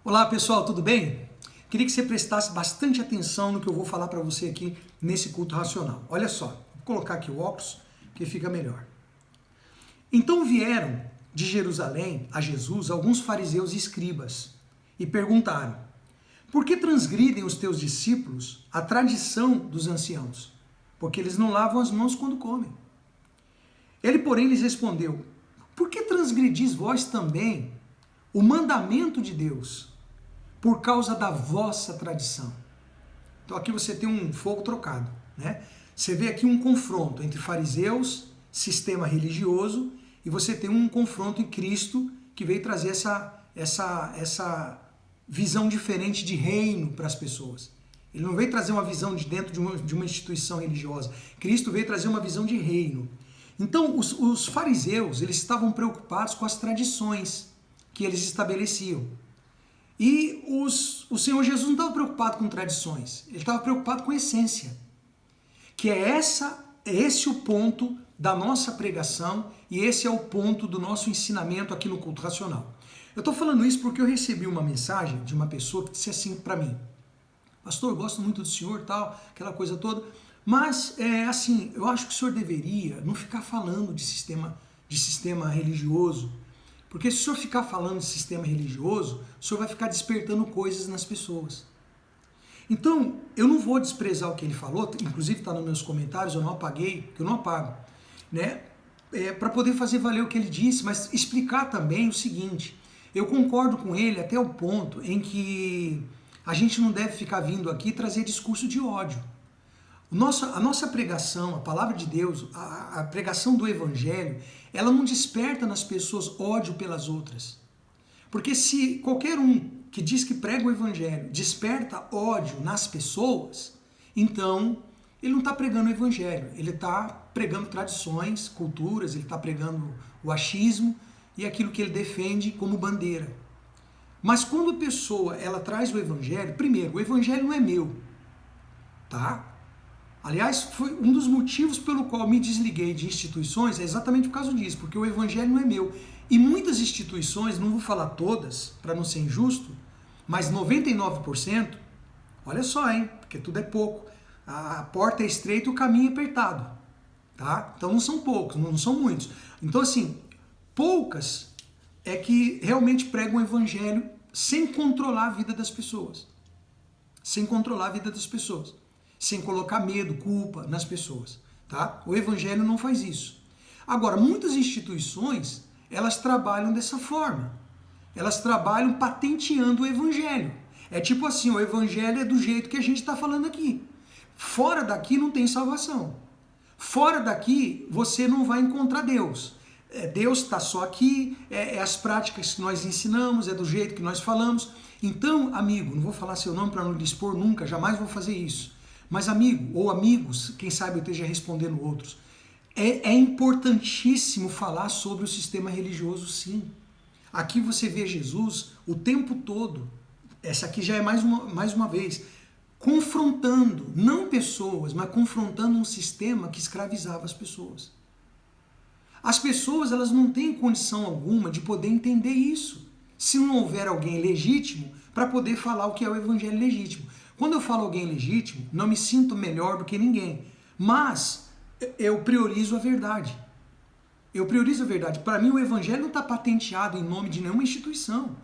Olá pessoal, tudo bem? Queria que você prestasse bastante atenção no que eu vou falar para você aqui nesse culto racional. Olha só, vou colocar aqui o óculos que fica melhor. Então vieram de Jerusalém a Jesus alguns fariseus e escribas e perguntaram: por que transgridem os teus discípulos a tradição dos anciãos? Porque eles não lavam as mãos quando comem. Ele, porém, lhes respondeu: por que transgredis vós também o mandamento de Deus por causa da vossa tradição? Então aqui você tem um fogo trocado, né? Você vê aqui um confronto entre fariseus, sistema religioso, e você tem um confronto em Cristo que veio trazer essa visão diferente de reino para as pessoas. Ele não veio trazer uma visão de dentro de uma instituição religiosa. Cristo veio trazer uma visão de reino. Então os fariseus, eles estavam preocupados com as tradições que eles estabeleciam. E o Senhor Jesus não estava preocupado com tradições, ele estava preocupado com a essência. Que é esse o ponto da nossa pregação e esse é o ponto do nosso ensinamento aqui no culto racional. Eu estou falando isso porque eu recebi uma mensagem de uma pessoa que disse assim para mim: pastor, eu gosto muito do senhor, tal, aquela coisa toda, mas eu acho que o senhor deveria não ficar falando de sistema religioso. Porque se o senhor ficar falando de sistema religioso, o senhor vai ficar despertando coisas nas pessoas. Então, eu não vou desprezar o que ele falou, inclusive está nos meus comentários, eu não apaguei, que eu não apago, né? Para poder fazer valer o que ele disse, mas explicar também o seguinte: eu concordo com ele até o ponto em que a gente não deve ficar vindo aqui trazer discurso de ódio. A nossa pregação, a palavra de Deus, a pregação do Evangelho, ela não desperta nas pessoas ódio pelas outras. Porque se qualquer um que diz que prega o Evangelho desperta ódio nas pessoas, então ele não está pregando o Evangelho, ele está pregando tradições, culturas, ele está pregando o achismo e aquilo que ele defende como bandeira. Mas quando a pessoa ela traz o Evangelho, primeiro, o Evangelho não é meu, tá? Aliás, foi um dos motivos pelo qual me desliguei de instituições, é exatamente por causa disso, porque o Evangelho não é meu. E muitas instituições, não vou falar todas, para não ser injusto, mas 99%, olha só, hein, porque tudo é pouco, a porta é estreita e o caminho é apertado, tá? Então não são poucos, não são muitos. Então assim, poucas é que realmente pregam o Evangelho sem controlar a vida das pessoas. Sem controlar a vida das pessoas. Sem colocar medo, culpa nas pessoas, tá? O Evangelho não faz isso. Agora, muitas instituições, elas trabalham dessa forma. Elas trabalham patenteando o Evangelho. É tipo assim, o Evangelho é do jeito que a gente está falando aqui. Fora daqui não tem salvação. Fora daqui você não vai encontrar Deus. Deus está só aqui, as práticas que nós ensinamos, é do jeito que nós falamos. Então, amigo, não vou falar seu nome para não lhe expor nunca, jamais vou fazer isso. Mas amigo, ou amigos, quem sabe eu esteja respondendo outros, é importantíssimo falar sobre o sistema religioso, sim. Aqui você vê Jesus o tempo todo, essa aqui já é mais uma vez, confrontando, não pessoas, mas confrontando um sistema que escravizava as pessoas. As pessoas elas não têm condição alguma de poder entender isso, se não houver alguém legítimo para poder falar o que é o Evangelho legítimo. Quando eu falo alguém legítimo, não me sinto melhor do que ninguém, mas eu priorizo a verdade. Eu priorizo a verdade. Para mim, o Evangelho não está patenteado em nome de nenhuma instituição,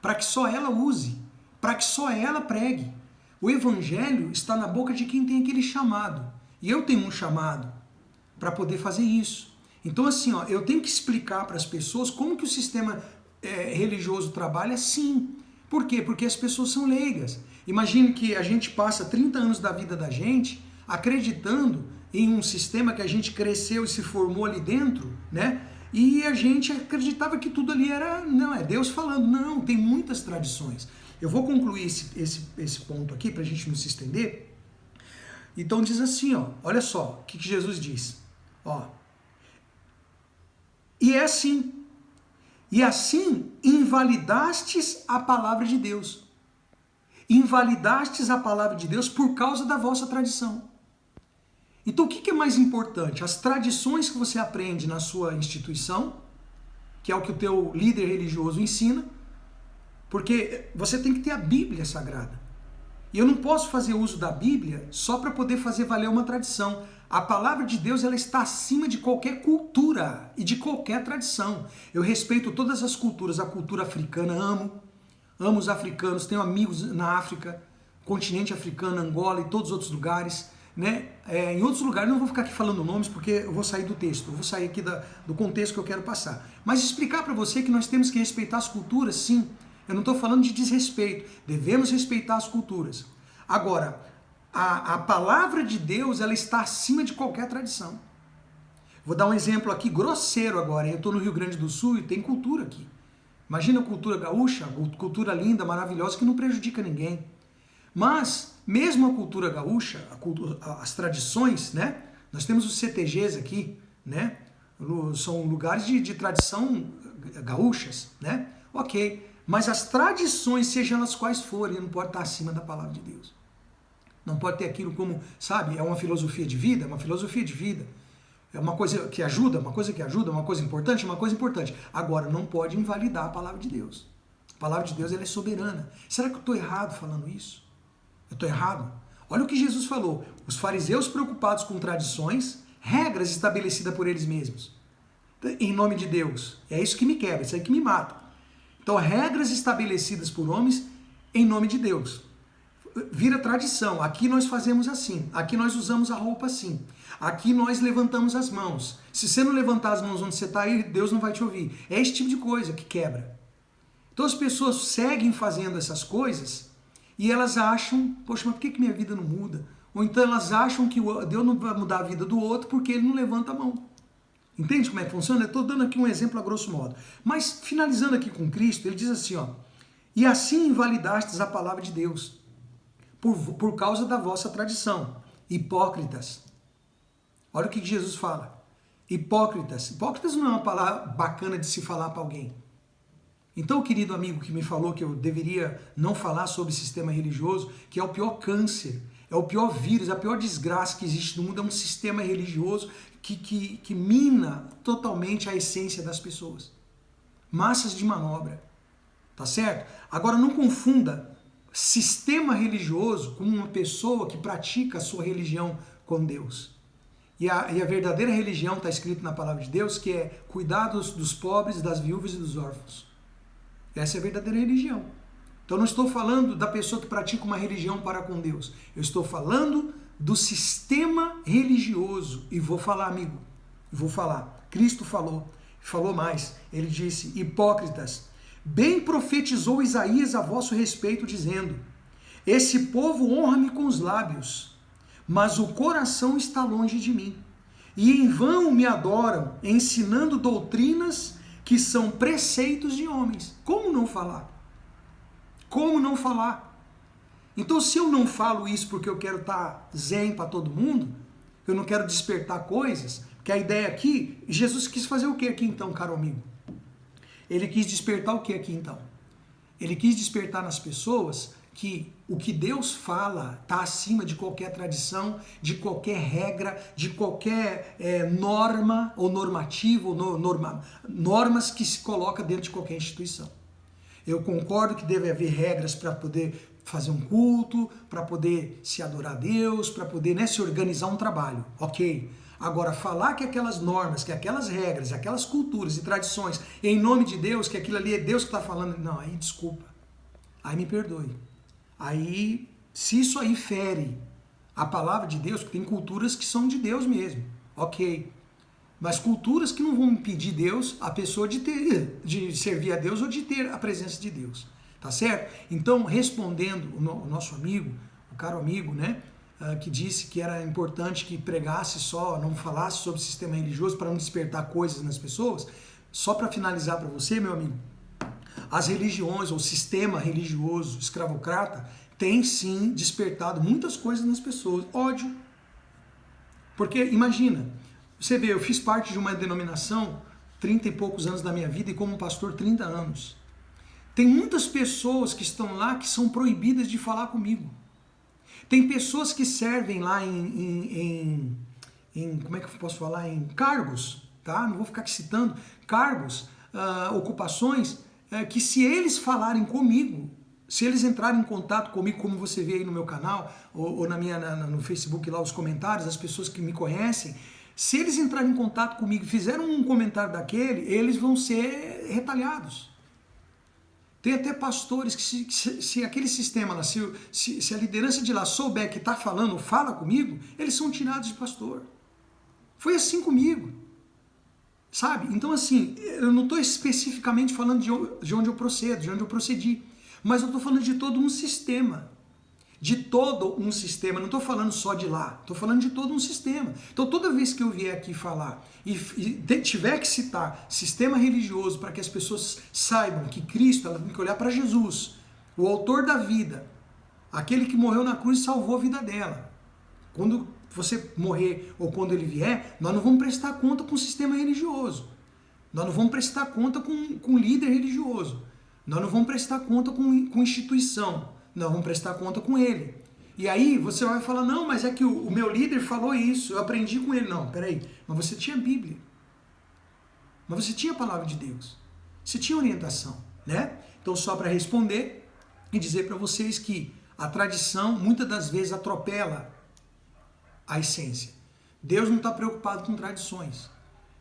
para que só ela use, para que só ela pregue. O Evangelho está na boca de quem tem aquele chamado. E eu tenho um chamado para poder fazer isso. Então, assim, eu tenho que explicar para as pessoas como que o sistema religioso trabalha, sim. Por quê? Porque as pessoas são leigas. Imagine que a gente passa 30 anos da vida da gente acreditando em um sistema que a gente cresceu e se formou ali dentro, né? E a gente acreditava que tudo ali era, não, é Deus falando. Não, tem muitas tradições. Eu vou concluir esse ponto aqui para a gente não se estender. Então diz assim, olha só, o que Jesus diz. E é assim. E assim invalidastes a palavra de Deus. Invalidastes a palavra de Deus por causa da vossa tradição. Então o que é mais importante? As tradições que você aprende na sua instituição, que é o que o teu líder religioso ensina, Porque você tem que ter a Bíblia Sagrada. E eu não posso fazer uso da Bíblia só para poder fazer valer uma tradição. A palavra de Deus, ela está acima de qualquer cultura e de qualquer tradição. Eu respeito todas as culturas. A cultura africana, amo os africanos, tenho amigos na África, continente africano, Angola e todos os outros lugares, né? Em outros lugares, não vou ficar aqui falando nomes porque eu vou sair do texto, eu vou sair aqui do contexto que eu quero passar. Mas explicar para você que nós temos que respeitar as culturas, sim. Eu não estou falando de desrespeito, devemos respeitar as culturas. Agora, a palavra de Deus, ela está acima de qualquer tradição. Vou dar um exemplo aqui grosseiro agora. Eu estou no Rio Grande do Sul e tem cultura aqui. Imagina a cultura gaúcha, cultura linda, maravilhosa, que não prejudica ninguém. Mas, mesmo a cultura gaúcha, as tradições, né? Nós temos os CTGs aqui, né? São lugares de tradição gaúchas, né? Ok. Mas as tradições, sejam elas quais forem, não pode estar acima da palavra de Deus. Não pode ter aquilo como, sabe, é uma filosofia de vida, é uma filosofia de vida. É uma coisa que ajuda, uma coisa que ajuda, uma coisa importante, uma coisa importante. Agora, não pode invalidar a palavra de Deus. A palavra de Deus, ela é soberana. Será que eu estou errado falando isso? Eu estou errado? Olha o que Jesus falou. Os fariseus preocupados com tradições, regras estabelecidas por eles mesmos. Em nome de Deus. É isso que me quebra, isso aí que me mata. Então, regras estabelecidas por homens em nome de Deus. Vira tradição. Aqui nós fazemos assim. Aqui nós usamos a roupa assim. Aqui nós levantamos as mãos. Se você não levantar as mãos onde você está aí, Deus não vai te ouvir. É esse tipo de coisa que quebra. Então as pessoas seguem fazendo essas coisas e elas acham, poxa, mas por que minha vida não muda? Ou então elas acham que Deus não vai mudar a vida do outro porque ele não levanta a mão. Entende como é que funciona? Eu estou dando aqui um exemplo a grosso modo. Mas finalizando aqui com Cristo, ele diz assim, ó, e assim invalidastes a palavra de Deus, por causa da vossa tradição, hipócritas. Olha o que Jesus fala. Hipócritas. Hipócritas não é uma palavra bacana de se falar para alguém. Então, o querido amigo que me falou que eu deveria não falar sobre sistema religioso, que é o pior câncer, é o pior vírus, a pior desgraça que existe no mundo, é um sistema religioso que mina totalmente a essência das pessoas. Massas de manobra. Tá certo? Agora, não confunda sistema religioso com uma pessoa que pratica a sua religião com Deus. E a verdadeira religião está escrito na palavra de Deus, que é cuidar dos pobres, das viúvas e dos órfãos. Essa é a verdadeira religião. Então não estou falando da pessoa que pratica uma religião para com Deus. Eu estou falando do sistema religioso. E vou falar, amigo, vou falar. Cristo falou mais. Ele disse, hipócritas, bem profetizou Isaías a vosso respeito, dizendo, esse povo honra-me com os lábios, mas o coração está longe de mim. E em vão me adoram, ensinando doutrinas que são preceitos de homens. Como não falar? Como não falar? Então, se eu não falo isso porque eu quero estar zen para todo mundo, eu não quero despertar coisas, porque a ideia aqui, Jesus quis fazer o que aqui então, caro amigo? Ele quis despertar o que aqui então? Ele quis despertar nas pessoas que o que Deus fala está acima de qualquer tradição, de qualquer regra, de qualquer norma ou normativa, ou normas que se coloca dentro de qualquer instituição. Eu concordo que deve haver regras para poder fazer um culto, para poder se adorar a Deus, para poder se organizar um trabalho, ok. Agora, falar que aquelas normas, que aquelas regras, aquelas culturas e tradições, em nome de Deus, que aquilo ali é Deus que está falando, não, aí desculpa, aí me perdoe. Aí, se isso aí fere a palavra de Deus, porque tem culturas que são de Deus mesmo, ok. Mas culturas que não vão impedir Deus, a pessoa de servir a Deus ou de ter a presença de Deus, tá certo? Então, respondendo o nosso amigo, o caro amigo, né, que disse que era importante que pregasse só, não falasse sobre o sistema religioso para não despertar coisas nas pessoas, só para finalizar para você, meu amigo, as religiões, ou o sistema religioso escravocrata, tem sim despertado muitas coisas nas pessoas. Ódio. Porque, imagina, você vê, eu fiz parte de uma denominação 30 e poucos anos da minha vida e como pastor 30 anos. Tem muitas pessoas que estão lá que são proibidas de falar comigo. Tem pessoas que servem lá em como é que eu posso falar? Em cargos, tá? Não vou ficar aqui citando. Cargos, ocupações que se eles falarem comigo, se eles entrarem em contato comigo, como você vê aí no meu canal, ou no Facebook lá, os comentários, as pessoas que me conhecem, se eles entrarem em contato comigo e fizeram um comentário daquele, eles vão ser retalhados. Tem até pastores que se aquele sistema lá, se a liderança de lá souber que está falando, fala comigo, eles são tirados de pastor. Foi assim comigo. Sabe? Então assim, eu não estou especificamente falando de onde eu procedo, de onde eu procedi, mas eu estou falando de todo um sistema. De todo um sistema, não estou falando só de lá, estou falando de todo um sistema. Então toda vez que eu vier aqui falar e tiver que citar sistema religioso para que as pessoas saibam que Cristo, ela tem que olhar para Jesus, o autor da vida, aquele que morreu na cruz e salvou a vida dela. Quando você morrer ou quando ele vier, nós não vamos prestar conta com o sistema religioso. Nós não vamos prestar conta com líder religioso. Nós não vamos prestar conta com instituição. Nós vamos prestar conta com ele. E aí você vai falar, não, mas é que o meu líder falou isso, eu aprendi com ele. Não, peraí, mas você tinha Bíblia. Mas você tinha a palavra de Deus. Você tinha orientação, né? Então só para responder e dizer para vocês que a tradição muitas das vezes atropela a essência. Deus não está preocupado com tradições.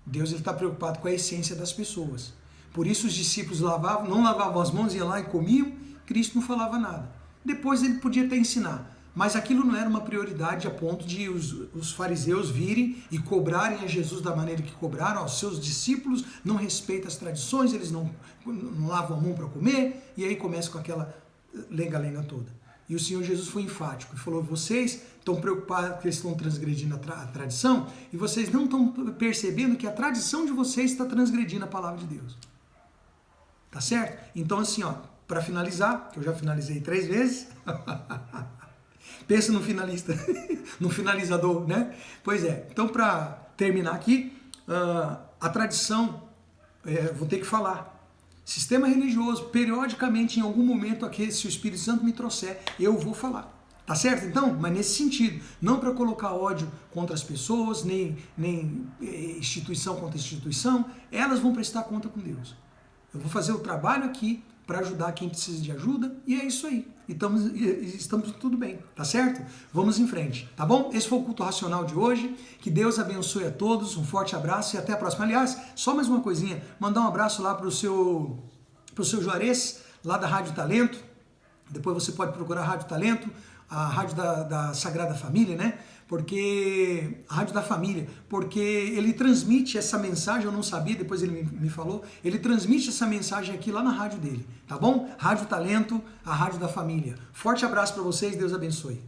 Deus está preocupado com a essência das pessoas. Por isso os discípulos não lavavam as mãos, iam lá e comiam, Cristo não falava nada. Depois ele podia até ensinar, mas aquilo não era uma prioridade a ponto de os fariseus virem e cobrarem a Jesus da maneira que cobraram. Os seus discípulos não respeitam as tradições, eles não lavam a mão para comer, e aí começa com aquela lenga-lenga toda. E o Senhor Jesus foi enfático e falou, vocês estão preocupados que eles estão transgredindo a tradição e vocês não estão percebendo que a tradição de vocês está transgredindo a palavra de Deus. Tá certo? Então assim, ó, para finalizar, que eu já finalizei 3 vezes, pensa no finalista, no finalizador, né? Pois é, então para terminar aqui, a tradição, vou ter que falar, sistema religioso, periodicamente, em algum momento aqui, se o Espírito Santo me trouxer, eu vou falar. Tá certo então? Mas nesse sentido, não para colocar ódio contra as pessoas, nem instituição contra instituição, elas vão prestar conta com Deus. Eu vou fazer o trabalho aqui para ajudar quem precisa de ajuda, e é isso aí. Estamos tudo bem, tá certo? Vamos em frente, tá bom? Esse foi o Culto Racional de hoje. Que Deus abençoe a todos, um forte abraço e até a próxima. Aliás, só mais uma coisinha, mandar um abraço lá pro seu Juarez, lá da Rádio Talento. Depois você pode procurar a Rádio Talento, a rádio da Sagrada Família, né? Porque a Rádio da Família, porque ele transmite essa mensagem, eu não sabia, depois ele me falou, ele transmite essa mensagem aqui lá na rádio dele, tá bom? Rádio Talento, a Rádio da Família. Forte abraço para vocês, Deus abençoe.